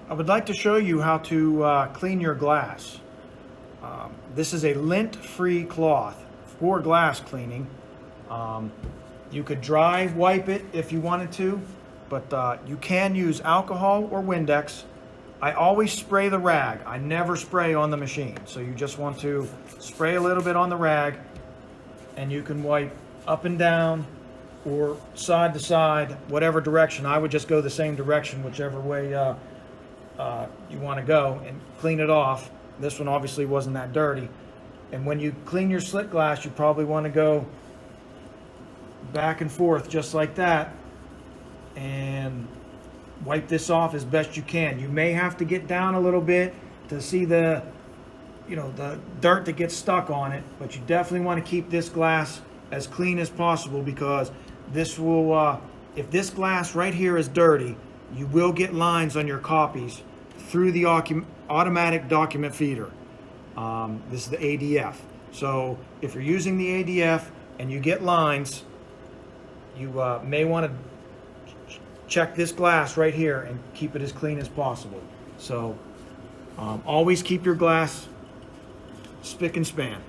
I would like to show you how to clean your glass. This is a lint-free cloth for glass cleaning. You could dry wipe it if you wanted to, but you can use alcohol or Windex. I always spray the rag. I never spray on the machine. So you just want to spray a little bit on the rag, and you can wipe up and down or side to side, whatever direction. I would just go the same direction, whichever way you want to go, and clean it off. This one obviously wasn't that dirty. And when you clean your slit glass, you probably want to go back and forth just like that and wipe this off as best you can. You may have to get down a little bit to see the dirt that gets stuck on it, but you definitely want to keep this glass as clean as possible, because this will if this glass right here is dirty, you will get lines on your copies through the automatic document feeder. This is the ADF. So if you're using the ADF and you get lines, you may want to check this glass right here and keep it as clean as possible. So always keep your glass spick and span.